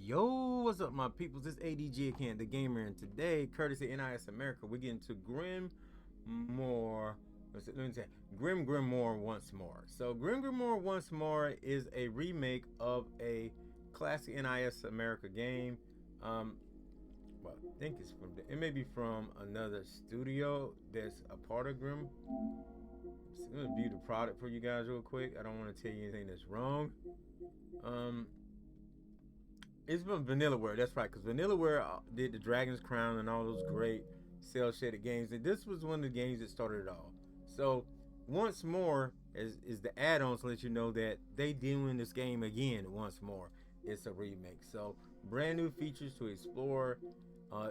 Yo, what's up, my peoples? It's ADG again, the gamer, and today, courtesy of NIS America, we're getting to Grimoire. Let me say, GRIMGRIMOIRE once more. So, GRIMGRIMOIRE once more is a remake of a classic NIS America game. Well, I think it's from it may be from another studio that's a part of Grim. So I'm gonna view the product for you guys real quick. I don't want to tell you anything that's wrong. It's from Vanillaware, that's right, because Vanillaware did the Dragon's Crown and all those great cel-shaded games, and this was one of the games that started it all. So, once more is the add-ons to let you know that they doing this game again once more. It's a remake. So, brand new features to explore.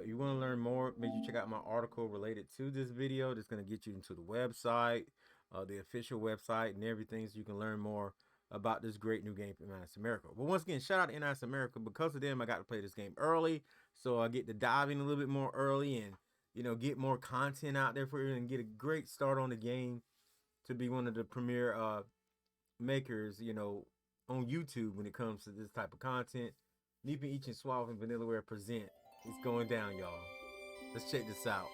If you want to learn more, make sure you check out my article related to this video. That's going to get you into the website, the official website, and everything, so you can learn more about this great new game from NIS America. But once again, shout out to NIS America. Because of them, I got to play this game early, so I get to dive in a little bit more early and, you know, get more content out there for you and get a great start on the game to be one of the premier makers, you know, on YouTube when it comes to this type of content. Leaping Each and Suave and Vanillaware present. It's going down, y'all. Let's check this out.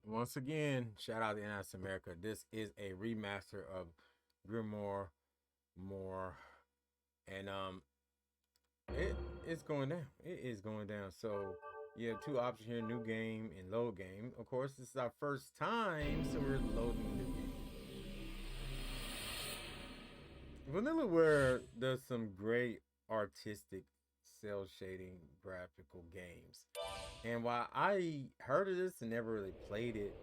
Once again, shout out to NIS America. This is a remaster of Grimoire more, and it's going down. It is going down. So you have two options here: new game and load game. Of course, this is our first time, so we're loading new game. Vanillaware does some great artistic cel shading graphical games. And while I heard of this and never really played it,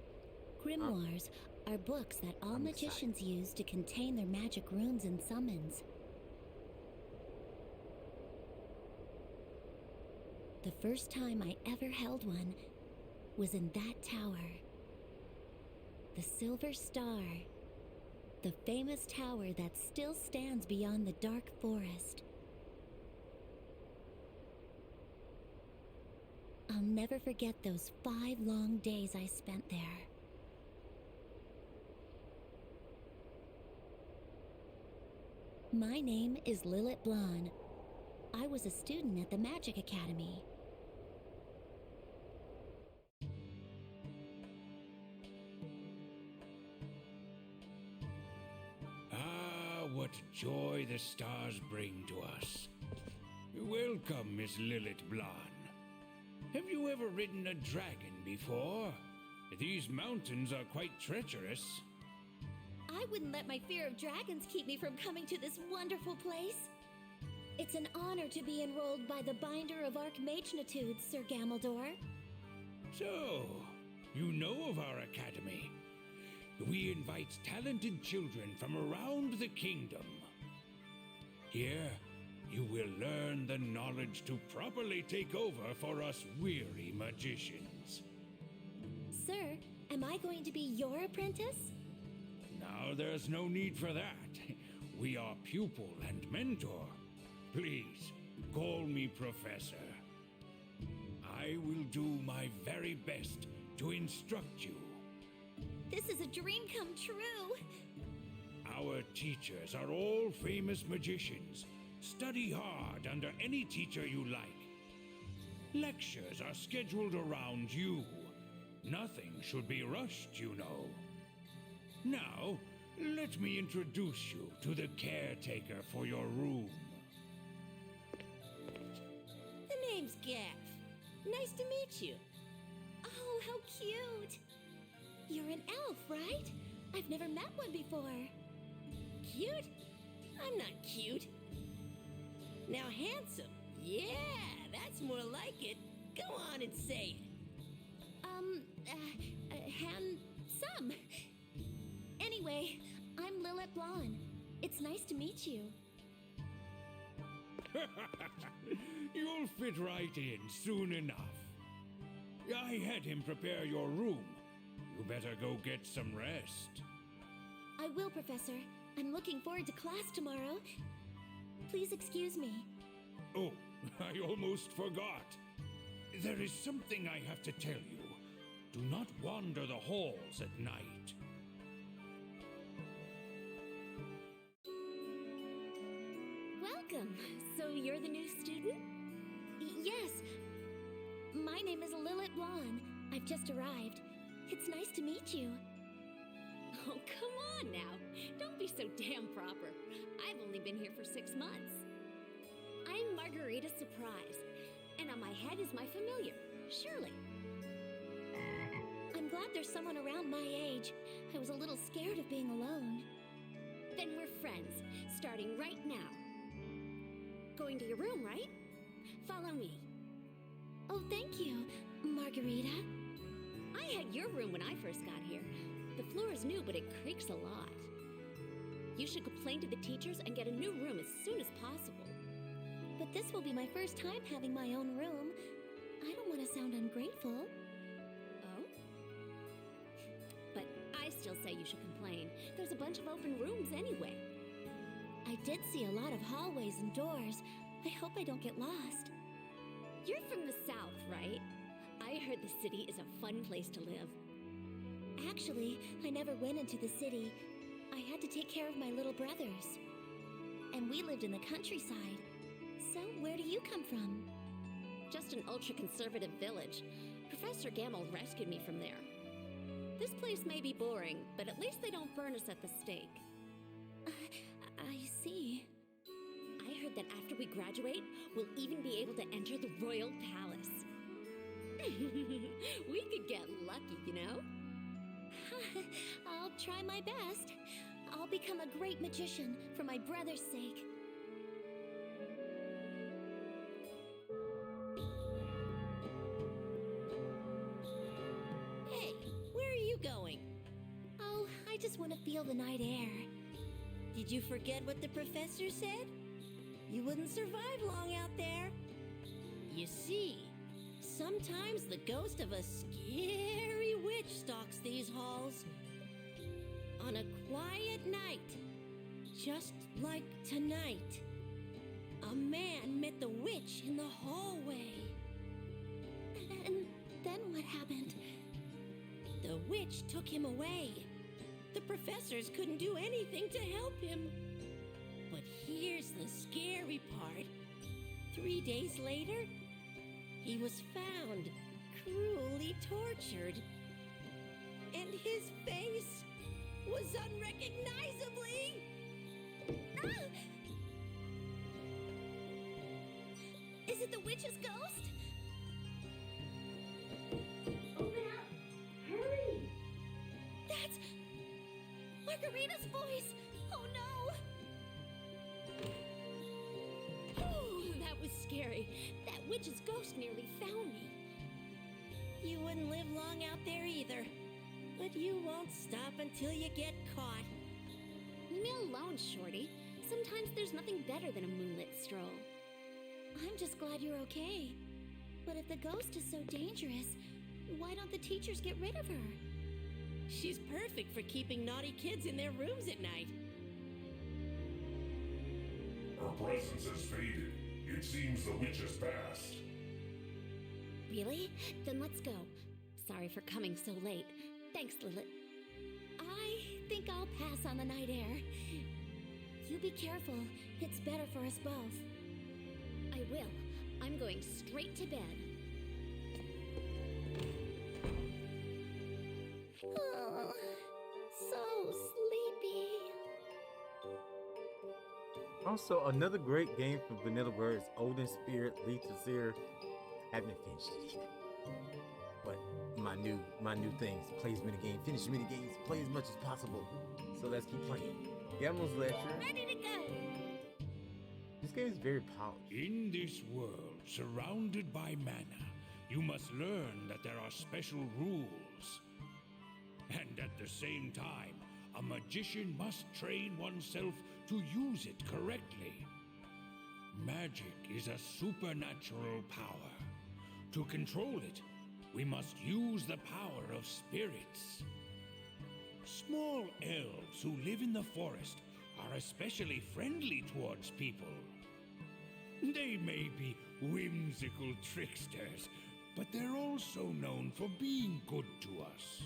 Grimoires are books that all magicians use to contain their magic runes and summons. The first time I ever held one was in that tower. The Silver Star, the famous tower that still stands beyond the dark forest. I'll never forget those 5 long days I spent there. My name is Lilith Blonde. I was a student at the Magic Academy. Ah, what joy the stars bring to us. Welcome, Miss Lilith Blonde. Have you ever ridden a dragon before? These mountains are quite treacherous. I wouldn't let my fear of dragons keep me from coming to this wonderful place. It's an honor to be enrolled by the Binder of Archmagnitudes, Sir Gamaldor. So, you know of our academy. We invite talented children from around the kingdom. Here, you will learn the knowledge to properly take over for us weary magicians. Sir, am I going to be your apprentice? Now, there's no need for that. We are pupil and mentor. Please, call me Professor. I will do my very best to instruct you. This is a dream come true. Our teachers are all famous magicians. Study hard under any teacher you like. Lectures are scheduled around you. Nothing should be rushed, you know. Now, let me introduce you to the caretaker for your room. The name's Gaff. Nice to meet you. Oh, how cute. You're an elf, right? I've never met one before. Cute? I'm not cute. Now handsome. Yeah, that's more like it. Go on and say it. Handsome. Anyway, I'm Lilith Blonde. It's nice to meet you. You'll fit right in soon enough. I had him prepare your room. You better go get some rest. I will, Professor. I'm looking forward to class tomorrow. Please excuse me. Oh, I almost forgot. There is something I have to tell you. Do not wander the halls at night. Welcome. So you're the new student? Yes. My name is Lilith Blonde. I've just arrived. It's nice to meet you. Oh, come on now. Don't be so damn proper. I've only been here for 6 months. I'm Margarita Surprise, and on my head is my familiar, Shirley. I'm glad there's someone around my age. I was a little scared of being alone. Then we're friends, starting right now. Going to your room, right? Follow me. Oh, thank you, Margarita. I had your room when I first got here. The floor is new, but it creaks a lot. You should complain to the teachers and get a new room as soon as possible. But this will be my first time having my own room. I don't want to sound ungrateful. Oh? But I still say you should complain. There's a bunch of open rooms anyway. I did see a lot of hallways and doors. I hope I don't get lost. You're from the South, right? I heard the city is a fun place to live. Actually, I never went into the city. I had to take care of my little brothers. And we lived in the countryside. So, where do you come from? Just an ultra-conservative village. Professor Gamble rescued me from there. This place may be boring, but at least they don't burn us at the stake. I see. I heard that after we graduate, we'll even be able to enter the royal palace. We could get lucky, you know? I'll try my best. I'll become a great magician for my brother's sake. Hey, where are you going? Oh, I just want to feel the night air. Did you forget what the professor said? You wouldn't survive long out there. You see, sometimes the ghost of a scary witch stalks these halls. On a quiet night, just like tonight, a man met the witch in the hallway. And then what happened? The witch took him away. The professors couldn't do anything to help him. But here's the scary part. 3 days later, he was found, cruelly tortured. And his face was unrecognizably... Ah! Is it the witch's ghost? Open up! Hurry! That's Margarita's voice! Oh no! Oh, that was scary. That witch's ghost nearly found me. You wouldn't live long out there either. But you won't stop until you get caught. Leave me alone, Shorty. Sometimes there's nothing better than a moonlit stroll. I'm just glad you're okay. But if the ghost is so dangerous, why don't the teachers get rid of her? She's perfect for keeping naughty kids in their rooms at night. Her presence has faded. It seems the witch has passed. Really? Then let's go. Sorry for coming so late. Thanks, Lilith. I think I'll pass on the night air. You be careful. It's better for us both. I will. I'm going straight to bed. Oh, so sleepy. Also, another great game for Vanillaware is Olden Spirit, Lethal Seer. Haven't finished it either. But my new things, play as many games, finish as many games, play as much as possible. So let's keep playing. Gamma's Lecture. Ready to go! This game is very polished. In this world, surrounded by mana, you must learn that there are special rules. And at the same time, a magician must train oneself to use it correctly. Magic is a supernatural power. To control it, we must use the power of spirits. Small elves who live in the forest are especially friendly towards people. They may be whimsical tricksters, but they're also known for being good to us.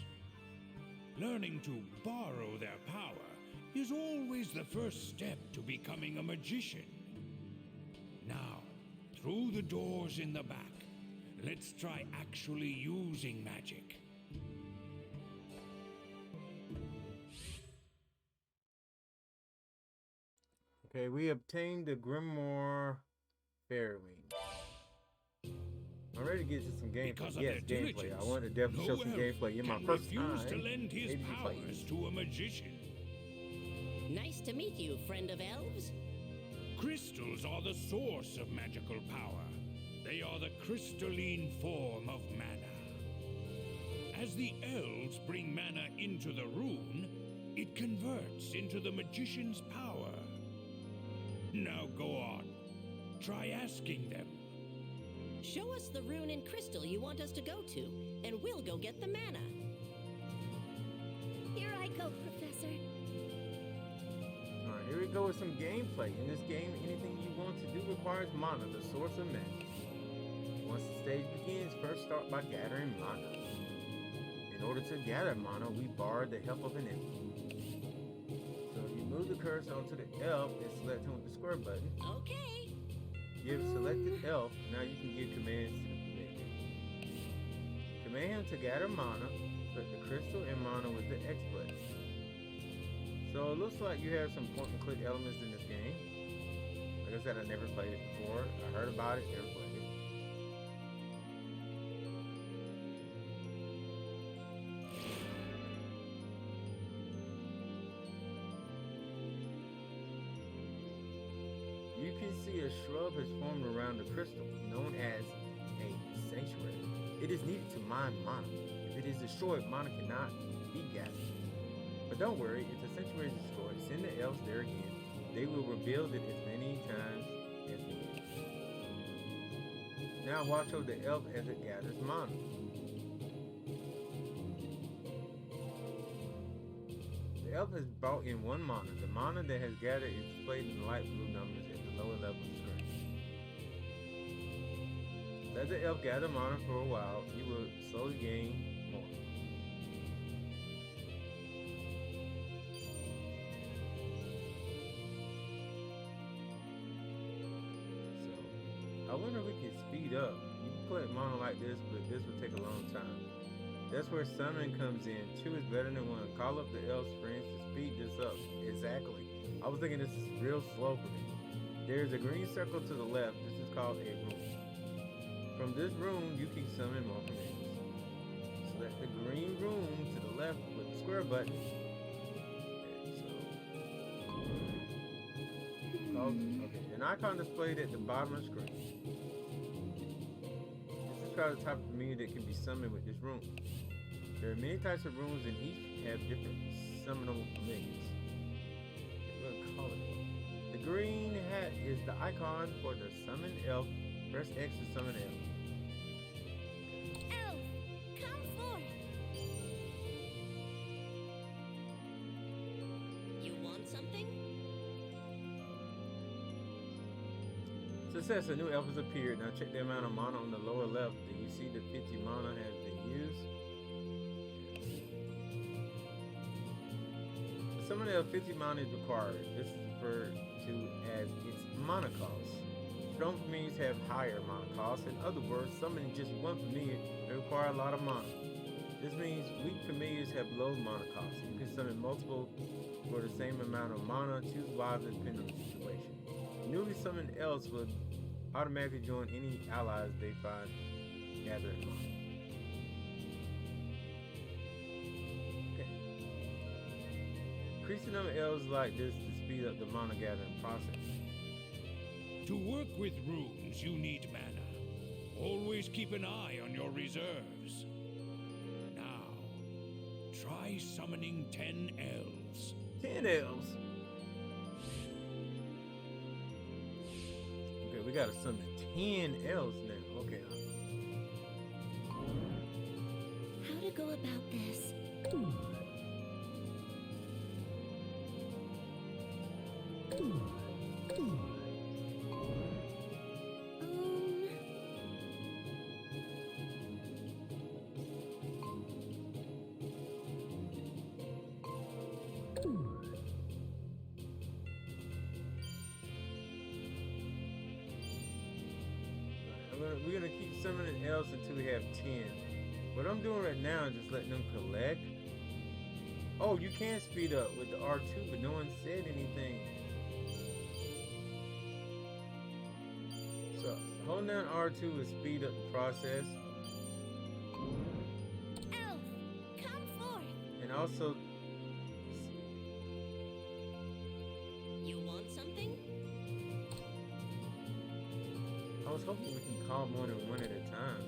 Learning to borrow their power is always the first step to becoming a magician. Now, through the doors in the back, let's try actually using magic. Okay, we obtained the Grimoire Fairwing. I'm ready to get to some gameplay. Because of Yes, their gameplay. diligence, I want to definitely show some no gameplay in my elf first can time. refuse to lend his ADG powers plays. to a magician. Nice to meet you, friend of elves. Crystals are the source of magical power. They are the crystalline form of mana. As the elves bring mana into the rune, it converts into the magician's power. Now go on. Try asking them. Show us the rune and crystal you want us to go to, and we'll go get the mana. Here I go, Professor. Alright, here we go with some gameplay. In this game, anything you want to do requires mana, the source of magic. Once the stage begins, first start by gathering mana. In order to gather mana, we borrow the help of an elf. So you move the cursor onto the elf and select him with the square button. Okay. Give selected elf, now you can give commands to the player. Command him to gather mana, select the crystal and mana with the X button. So it looks like you have some point and click elements in this game. Like I said, I never played it before. I heard about it, never played it. You can see a shrub has formed around the crystal, known as a sanctuary. It is needed to mine mana. If it is destroyed, mana cannot be gathered. But don't worry, if the sanctuary is destroyed, send the elves there again. They will rebuild it as many times as needed. Now watch over the elf as it gathers mana. The elf has brought in one mana. The mana that has gathered is displayed in light blue numbers at the lower level of the screen. Let the elf gather mana for a while. You will slowly gain more. So, I wonder if we can speed up. You can collect mana like this, but this will take a long time. That's where summoning comes in. 2 is better than 1. Call up the elf's friends to speed this up. Exactly. I was thinking this is real slow for me. There's a green circle to the left. This is called a room. From this room, you can summon more friends. Select the green room to the left with the square button. Okay, an icon displayed at the bottom of the screen. Describe the type of menu that can be summoned with this room. There are many types of rooms and each have different summonable menus. We'll call it. The green hat is the icon for the summon elf. Press X to summon elf. Elf, come forth. something? Success, a new elf has appeared. Now check the amount of mana on the lower left. Do you see the 50 mana has been used? To summon an elf, 50 mana is required. This is referred to as its mana cost. Strong familiars have higher mana costs. In other words, summoning just one familiar may require a lot of mana. This means weak familiars have low mana costs. You can summon multiple for the same amount of mana. Choose wisely depending on the situation. Newly summoned elves will automatically join any allies they find gathering mana. Okay. Increase the number of elves like this to speed up the mana gathering process. To work with runes, you need mana. Always keep an eye on your reserves. Now, try summoning 10 elves. 10 elves? Okay, we gotta summon 10 elves now. Okay. How to go about this? We're gonna keep summoning elves until we have 10. What I'm doing right now is just letting them collect. Oh, you can speed up with the R2, but no one said anything. So holding down R2 will speed up the process. Elf, come forth! And also, You want something? I was hoping we can call more than one at a time.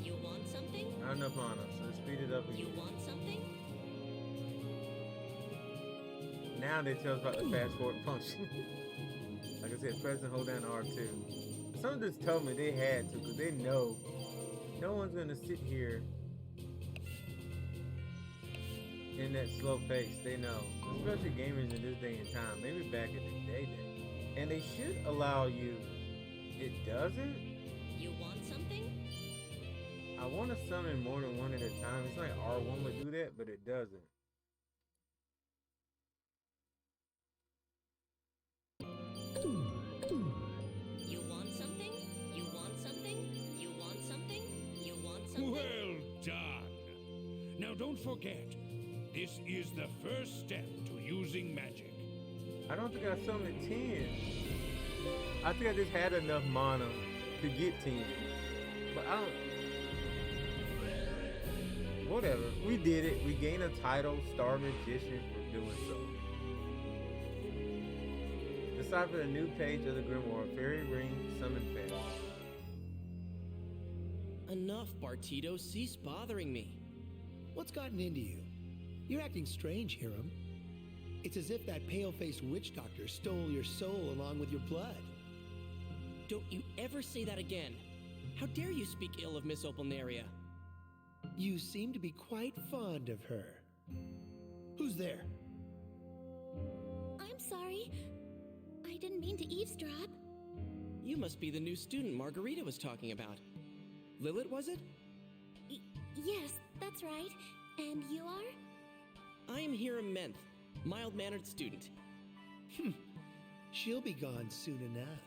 You want something? Not enough mana, so let's speed it up You again. want something? Now they tell us about the fast forward function. Like I said, press and hold down R2. Someone just told me they had to, because they know no one's gonna sit here in that slow pace. They know, especially gamers in this day and time. Maybe back in the day, and they should allow you. It doesn't. You want something? I want to summon more than one at a time. It's like R1 would do that, but it doesn't. You want something? You want something? You want something? You want something? Well done. Now don't forget, this is the first step to using magic. I don't think I summoned 10. I think I just had enough mana to get 10. But I don't... Whatever. We did it. We gained a title, Star Magician, for doing so. Decipher a new page of the Grimoire. Fairy Ring, Summon Fairy. Enough, Bartito. Cease bothering me. What's gotten into you? You're acting strange, Hiram. It's as if that pale-faced witch doctor stole your soul along with your blood. Don't you ever say that again. How dare you speak ill of Miss Opalnaria? You seem to be quite fond of her. Who's there? I'm sorry. I didn't mean to eavesdrop. You must be the new student Margarita was talking about. Lilith, was it? Yes, that's right. And you are? I am Hiram Menth, mild-mannered student. She'll be gone soon enough.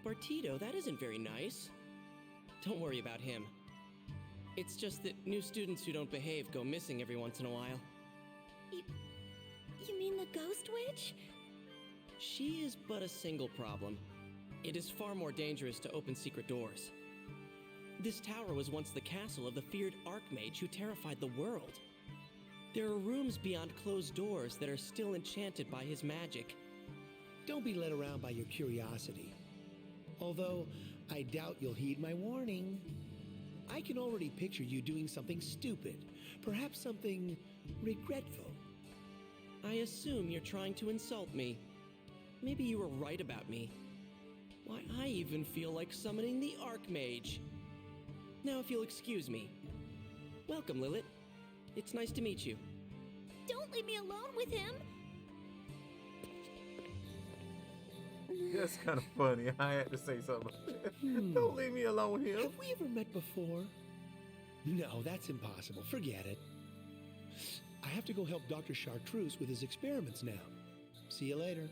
Bartito, that isn't very nice. Don't worry about him. It's just that new students who don't behave go missing every once in a while. You mean the ghost witch? She is but a single problem. It is far more dangerous to open secret doors. This tower was once the castle of the feared Archmage who terrified the world. There are rooms beyond closed doors that are still enchanted by his magic. Don't be led around by your curiosity. Although, I doubt you'll heed my warning. I can already picture you doing something stupid. Perhaps something regretful. I assume you're trying to insult me. Maybe you were right about me. Why, I even feel like summoning the Archmage. Now, if you'll excuse me. Welcome, Lilith. It's nice to meet you. Don't leave me alone with him. That's kind of funny. I had to say something. Don't leave me alone with him. Have we ever met before? No, that's impossible. Forget it. I have to go help Dr. Chartreuse with his experiments now. See you later.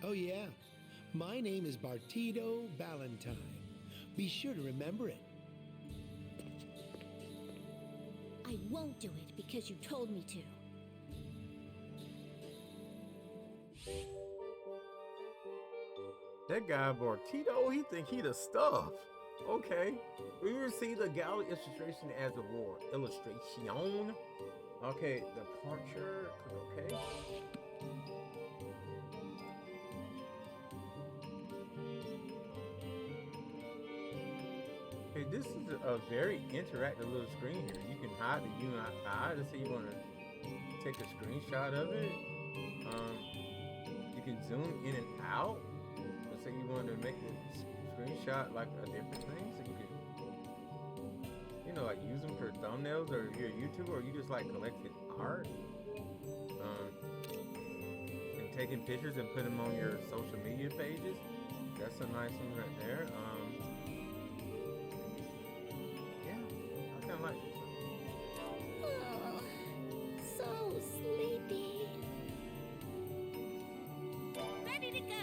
Oh yeah, my name is Bartito Valentine. Be sure to remember it. I won't do it because you told me to. That guy Bartito, he think he the stuff. Okay. We receive the gallery illustration as a war. Illustration. Okay, departure. Okay. Okay, this is a very interactive little screen here. You can hide the unit eye. Let's say you want to take a screenshot of it. You can zoom in and out. Let's say you want to make the screenshot like a different thing, so you can, you know, like use them for thumbnails, or if you're a YouTuber, or you just like collecting art, and taking pictures and put them on your social media pages. That's a nice one right there. Yeah, I kind of like this one. Oh, so sleepy. Ready to go.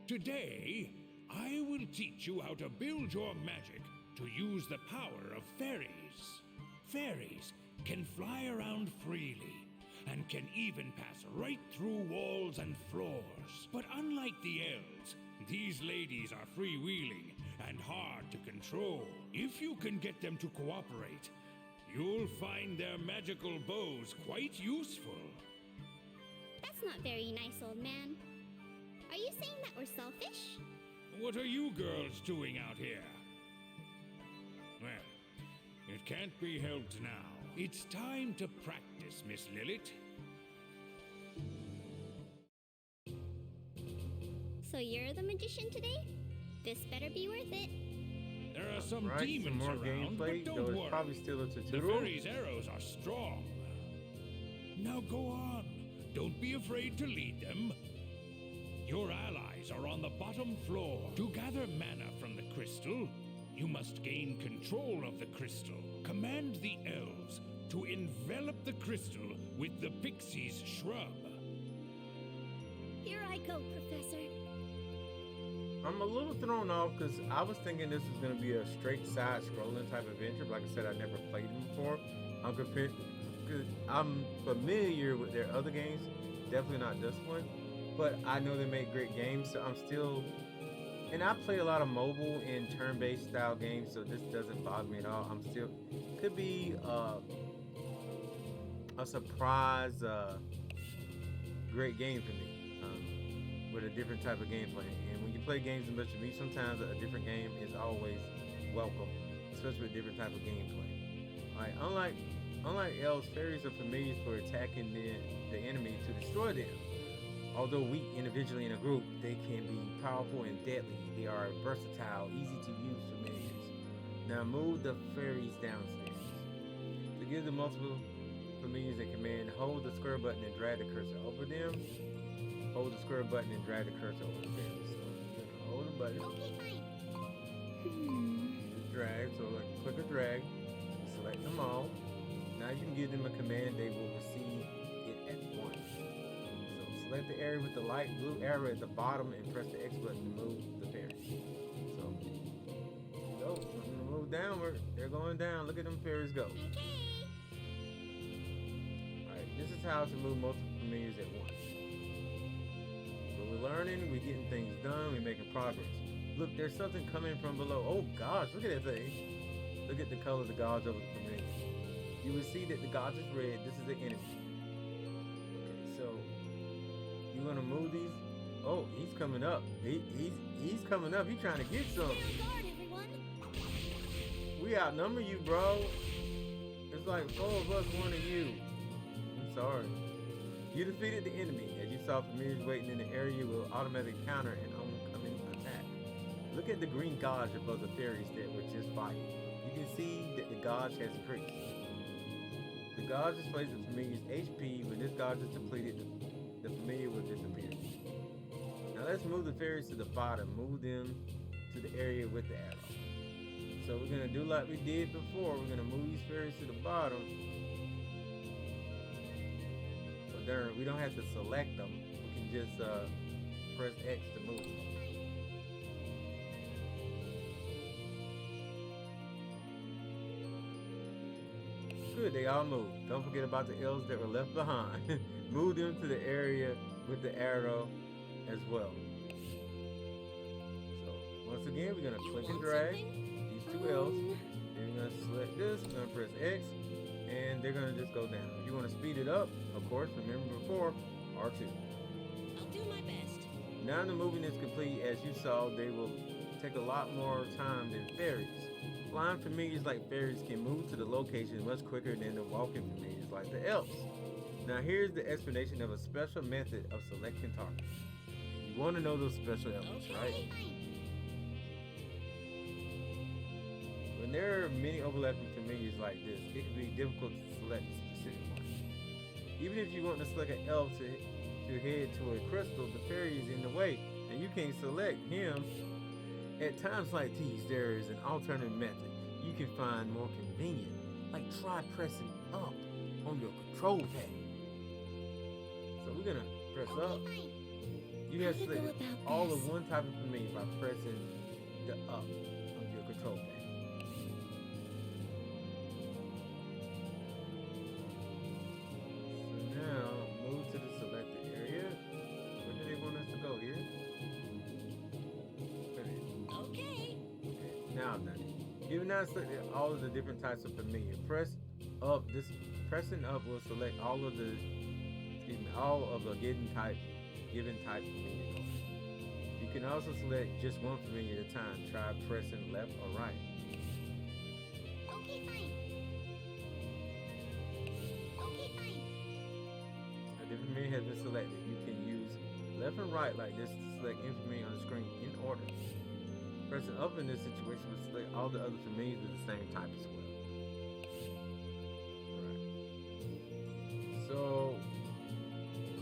Today, I will teach you how to build your magic to use the power of fairies. Fairies can fly around freely and can even pass right through walls and floors. But unlike the elves, these ladies are freewheeling and hard to control. If you can get them to cooperate, you'll find their magical bows quite useful. That's not very nice, old man. Are you saying that we're selfish? What are you girls doing out here? Well, it can't be helped now. It's time to practice, Miss Lilith. So you're the magician today? This better be worth it. There are some Right, demons some more around, gameplay, but though don't it's worry. probably still a The tutorial. fairies' arrows are strong. Now go on. Don't be afraid to lead them. Your allies are on the bottom floor. To gather mana from the crystal, you must gain control of the crystal. Command the elves to envelop the crystal with the pixie's shrub. Here I go, Professor. I'm a little thrown off because I was thinking this was going to be a straight side scrolling type adventure. But like I said, I never played them before. I'm familiar with their other games, definitely not this one. But I know they make great games, so I'm still. And I play a lot of mobile and turn-based style games, so this doesn't bother me at all. I'm still could be a surprise, great game for me. With a different type of gameplay. And when you play games in Mr. Me, sometimes a different game is always welcome, especially with different type of gameplay. Like unlike elves, fairies are familiar for attacking the enemy to destroy them. Although weak individually in a group, they can be powerful and deadly. They are versatile, easy to use familiars. Now move the fairies downstairs. To give the multiple familiars a command, hold the square button and drag the cursor over them. Hold the square button and drag the cursor over the fairies. So you're gonna hold the button. Okay, fine. Just drag, so like click or drag, select them all. Now you can give them a command, they will receive it at once. So select the area with the light blue arrow at the bottom and press the X button to move the fairies. So, go. I'm gonna move downward. They're going down. Look at them fairies go. Okay. Alright, this is how to move multiple familiars at once. So we're learning, we're getting things done, we're making progress. Look, there's something coming from below. Oh gosh, look at that thing. Look at the color of the gauge over the familiar. You will see that the gauge is red. This is the enemy. Okay, so you want to move these? Oh, he's coming up. He's coming up. He's trying to get some. Stand guard, everyone. We outnumber you, bro. It's like 4 of us, 1 of you. I'm sorry. You defeated the enemy. As you saw familiars waiting in the area, you will automatically counter an oncoming attack. Look at the green gauge above the fairies that were just fighting. You can see that the gauge has increased. The gauge displays the familiar's HP. When this gauge is depleted, the familiar will disappear. Now let's move the fairies to the bottom. Move them to the area with the arrow. So we're gonna do like we did before. We're gonna move these fairies to the bottom. But there, we don't have to select them. We can just press X to move them. Good, they all moved. Don't forget about the elves that were left behind. Move them to the area with the arrow as well. So once again, we're gonna click and drag these two elves. Then we're gonna select this. We're gonna press X, and they're gonna just go down. If you want to speed it up, of course, remember before R2. I'll do my best. Now the moving is complete. As you saw, they will take a lot more time than fairies. Flying familiars like fairies can move to the location much quicker than the walking familiars like the elves. Now here's the explanation of a special method of selecting targets. You want to know those special elements, right? When there are many overlapping familiars like this, it can be difficult to select a specific one. Even if you want to select an elf to head to a crystal, the fairy is in the way, and you can't select him. At times like these, there is an alternative method you can find more convenient, like try pressing up on your control pad. So we're gonna press up. You have selected all of one type of familiar by pressing the up on your control pad. So now move to the selected area. Where do they want us to go here? Okay. Now I've done it. You've now selected all of the different types of familiar. Press up. Pressing up will select all of the given type familiar. You can also select just one familiar at a time. Try pressing left or right. Okay, fine. Okay, fine. A different familiar has been selected. You can use left and right like this to select any familiar on the screen in order. Pressing up in this situation will select all the other familiars with the same type as well. Alright. So,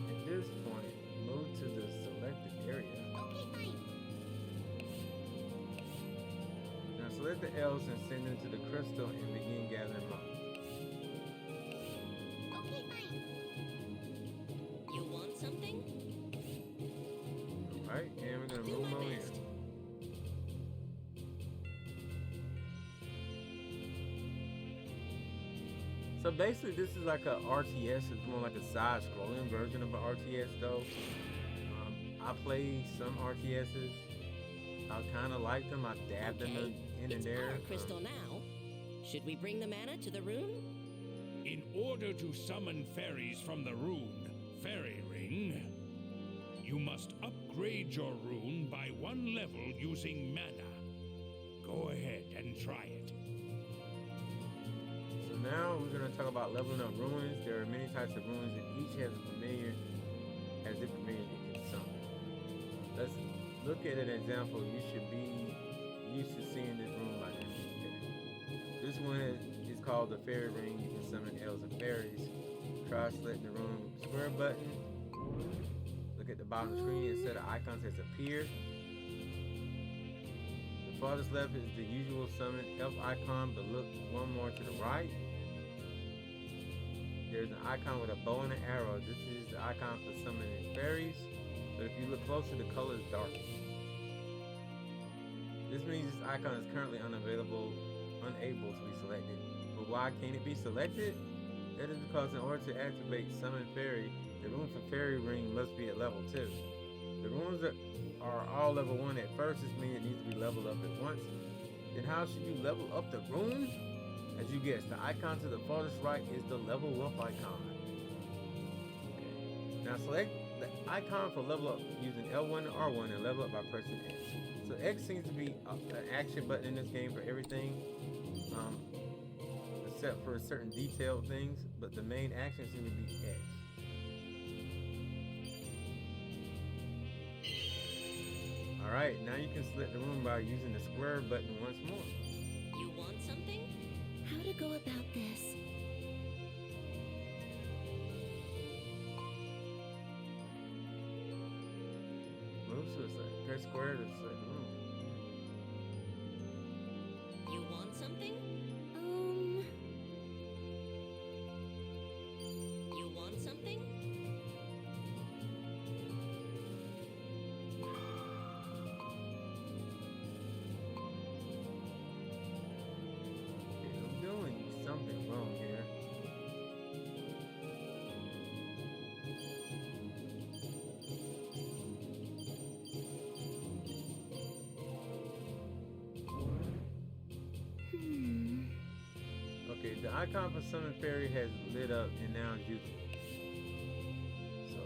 at this point, move to the selected area. Okay, fine. Now select the elves and send them to the crystal and begin gathering them up. Okay, fine. You want something? Alright, and we're going to Do move my them over here. best. So basically, this is like a RTS. It's more like a side-scrolling version of an RTS, though. I play some RTSs. I kind of like them. I dab them in It's and there. our crystal now. Should we bring the mana to the rune? In order to summon fairies from the rune, Fairy Ring, you must upgrade your rune by 1 level using mana. Go ahead and try it. So now we're going to talk about leveling up runes. There are many types of runes, and each has a familiar, has different familiars it can summon. Let's look at an example. You should be used to seeing this rune by now. Okay. This one is called the Fairy Ring. You can summon elves and fairies. Try selecting the rune square button. Look at the bottom of the screen. A set of icons has appeared. The farthest left is the usual summon elf icon, but look one more to the right. There's an icon with a bow and an arrow. This is the icon for summoning fairies, but if you look closer, the color is darker. This means this icon is currently unable to be selected. But why can't it be selected? That is because in order to activate Summon Fairy, the rune for Fairy Ring must be at level 2. The runes are all level 1 at first. This means it needs to be leveled up at once. Then how should you level up the rune? As you guessed, the icon to the farthest right is the level up icon. Okay. Now select the icon for level up using L1 and R1 and level up by pressing X. So X seems to be an action button in this game for everything, except for certain detailed things, but the main action seems to be X. Alright, now you can select the room by using the square button once more. You want something? How to go about this? Move suicide. Press square to select the room. You want something? You want something? Okay, I'm doing something wrong here. Okay, the icon for Summon Fairy has lit up and now is useful. So,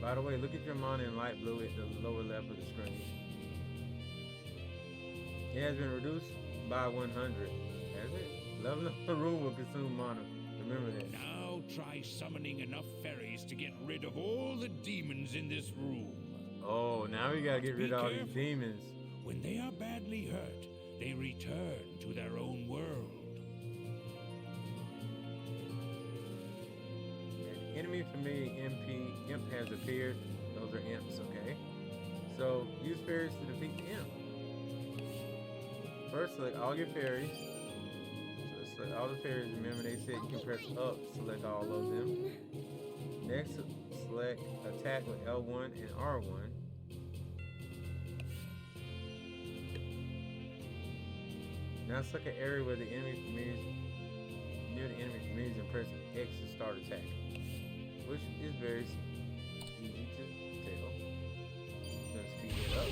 by the way, look at your mana in light blue at the lower left of the screen. It has been reduced by 100. Has it? Leveling up the room will consume mana. Remember that. Now try summoning enough fairies to get rid of all the demons in this room. Oh, now we gotta get Be rid of all these careful. demons. When they are badly hurt, they return to their own world. An enemy familiar imp has appeared. Those are imps, okay? So use fairies to defeat the imp. First, select all your fairies. So select all the fairies. Remember, they said you can press up to select all of them. Next, select attack with L1 and R1. Now select an area where the enemy familiars near the enemy familiars and press X to start attack, which is very easy to tell. Let's speed it up.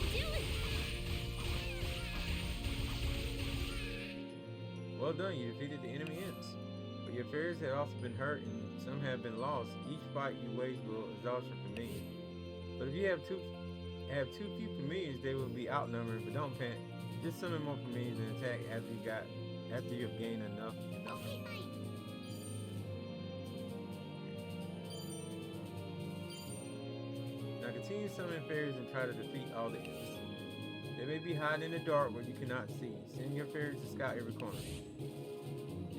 Well done, you defeated the enemy imps. But your fairies have also been hurt and some have been lost. Each fight you wage will exhaust your familiar. But if you have too few familiars, they will be outnumbered, but don't panic. Just summon more familiars and attack after you have gained enough. Now continue summoning fairies and try to defeat all the imps. They may be hiding in the dark where you cannot see. Send your fairies to scout every corner.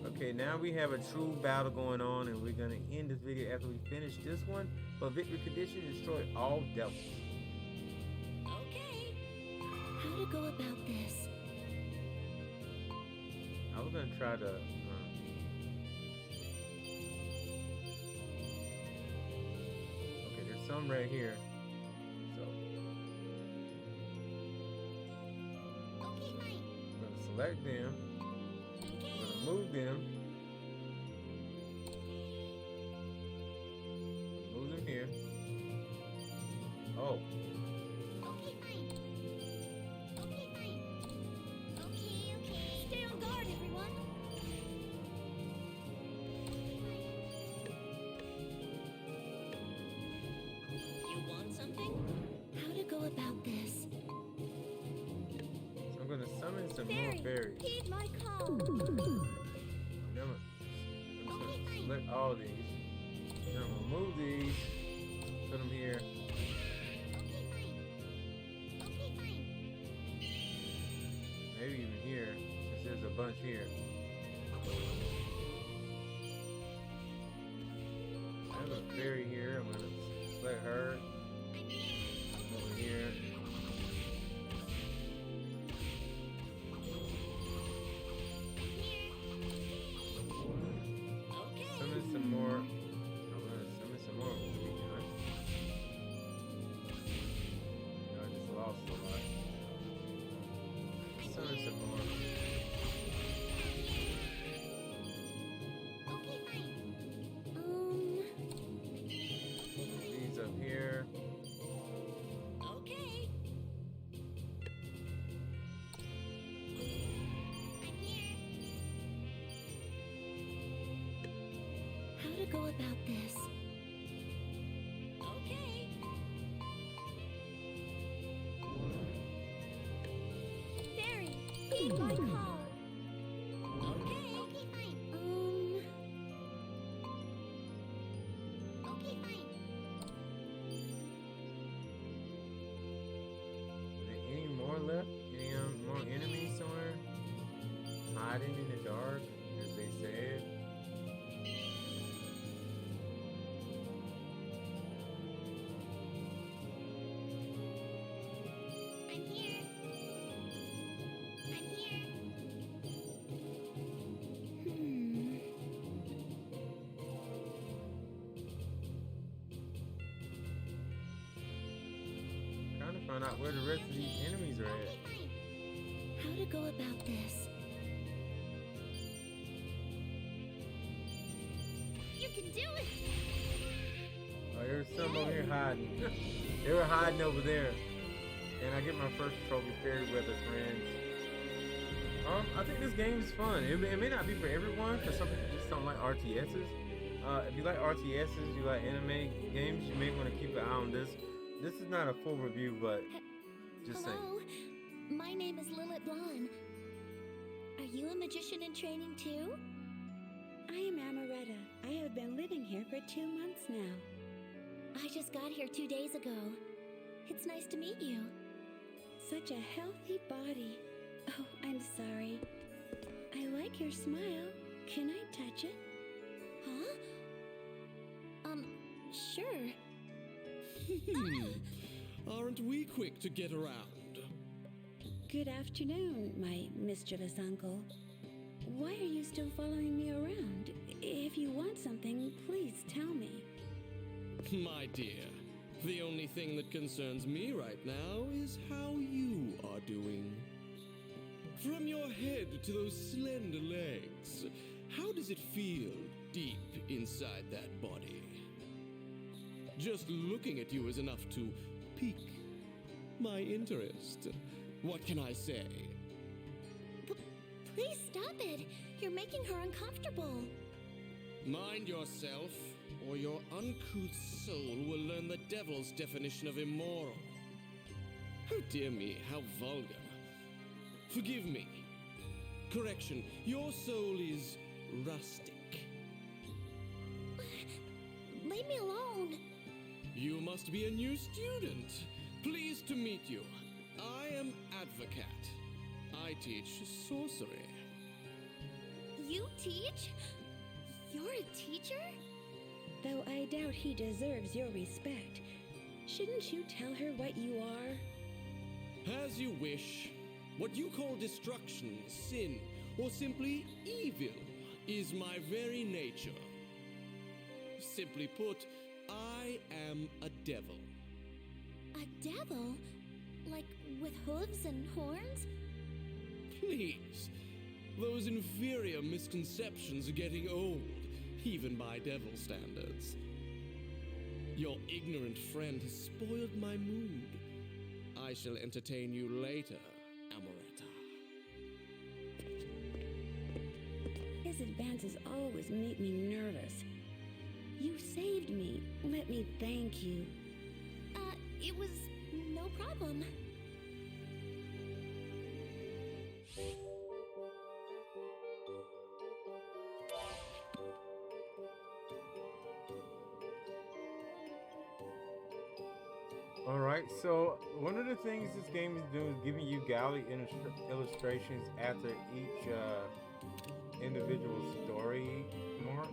Okay, now we have a true battle going on, and we're gonna end this video after we finish this one. For victory condition, destroy all devils. Okay. How to go about this? I was gonna try to. Okay, there's some right here. So I'm gonna select them. I'm gonna move them. Move them here. Oh. Stay on guard, everyone. You want something? How to go about this? So I'm gonna summon some more Fairy, fairies. heed my call. I'm gonna select all these. Then I'm gonna move these. Put them here. Maybe even here, since there's a bunch here. I have a fairy here. I'm gonna select her. Over here. Okay. Summon some more. I'm gonna summon some more. Will be done. I just lost a lot. Summon some more. These up here. Okay. How to go about this? Okay. Fairy, heed my call. Okay. Are there any more left? Any more enemies somewhere? Hiding in the dark? There's find out where the rest of these enemies are at. How to go about this? You can do it! Oh, there's some over here hiding. They were hiding over there. And I get my first trophy, fairy weather friends. I think this game is fun. It may not be for everyone, because some people just don't like RTSs. If you like RTSs, you like anime games, you may want to keep an eye on this. This is not a full review, but just saying. Hello, my name is Lilith Blonde. Are you a magician in training too? I am Amaretta. I have been living here for 2 months now. I just got here 2 days ago. It's nice to meet you. Such a healthy body. Oh, I'm sorry. I like your smile. Can I touch it? Huh? Sure. Aren't we quick to get around? Good afternoon, my mischievous uncle. Why are you still following me around? If you want something, please tell me. My dear, the only thing that concerns me right now is how you are doing. From your head to those slender legs, how does it feel deep inside that body? Just looking at you is enough to pique my interest. What can I say? Please stop it. You're making her uncomfortable. Mind yourself, or your uncouth soul will learn the devil's definition of immoral. Oh dear me, how vulgar. Forgive me. Correction, your soul is rustic. Leave me alone. You must be a new student. Pleased to meet you. I am Advocat. I teach sorcery. You teach? You're a teacher? Though I doubt he deserves your respect. Shouldn't you tell her what you are? As you wish. What you call destruction, sin, or simply evil is my very nature. Simply put, I am a devil. A devil? Like with hooves and horns? Please. Those inferior misconceptions are getting old, even by devil standards. Your ignorant friend has spoiled my mood. I shall entertain you later, Amaretta. His advances always make me nervous. You saved me. Let me thank you. It was no problem. Alright, so one of the things this game is doing is giving you gallery illustrations after each individual story mark.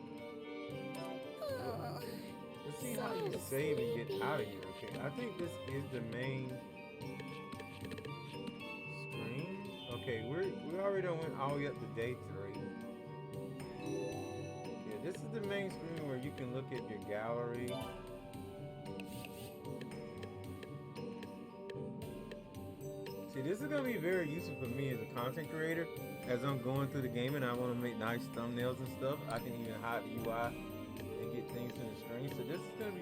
Let's see how you save and get out of here. Okay, I think this is the main screen. Okay, we already went all the way up to day 3. Yeah, this is the main screen where you can look at your gallery. See, this is going to be very useful for me as a content creator. As I'm going through the game and I want to make nice thumbnails and stuff, I can even hide the UI and get things in the screen. So this is going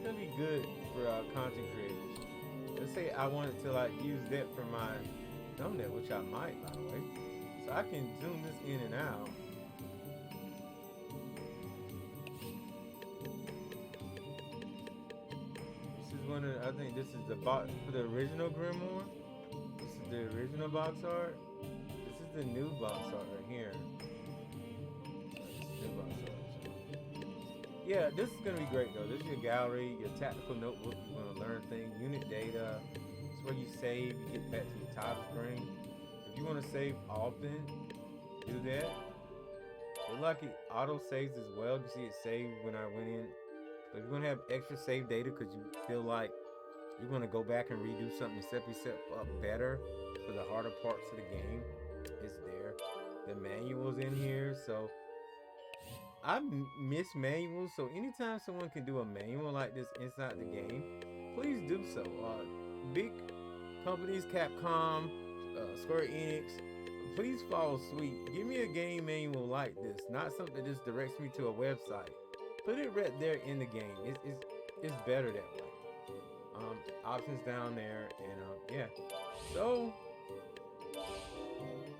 to be good for content creators. Let's say I wanted to like use that for my thumbnail, which I might, by the way. So I can zoom this in and out. This is one of I think this is the box for the original Grimoire. This is the original box art. This is the new box art right here. New box art. Yeah, this is gonna be great though. This is your gallery, your tactical notebook. You're gonna learn things, unit data. It's where you save. You get back to your title screen. If you want to save often, do that. But lucky auto saves as well. You see it saved when I went in. But if you want to have extra save data because you feel like you want to go back and redo something, set yourself up better for the harder parts of the game, it's there. The manual's in here, so I miss manuals. So anytime someone can do a manual like this inside the game, please do so. big companies, Capcom, Square Enix, please follow suit. Give me a game manual like this, not something that just directs me to a website. Put it right there in the game. It's better that way. Options down there, and yeah. So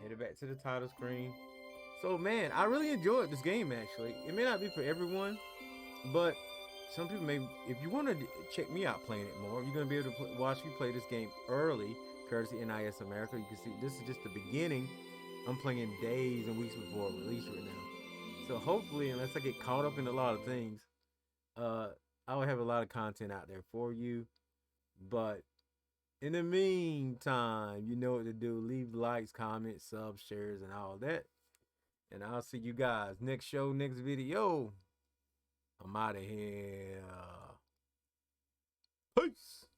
head it back to the title screen. So man, I really enjoyed this game actually. It may not be for everyone, but some people may. If you want to check me out playing it more, you're gonna be able to watch me play this game early, courtesy NIS America. You can see this is just the beginning. I'm playing days and weeks before release right now. So hopefully, unless I get caught up in a lot of things, I will have a lot of content out there for you. But in the meantime, you know what to do. Leave likes, comments, subs, shares, and all that. And I'll see you guys next show, next video. I'm out of here. Peace.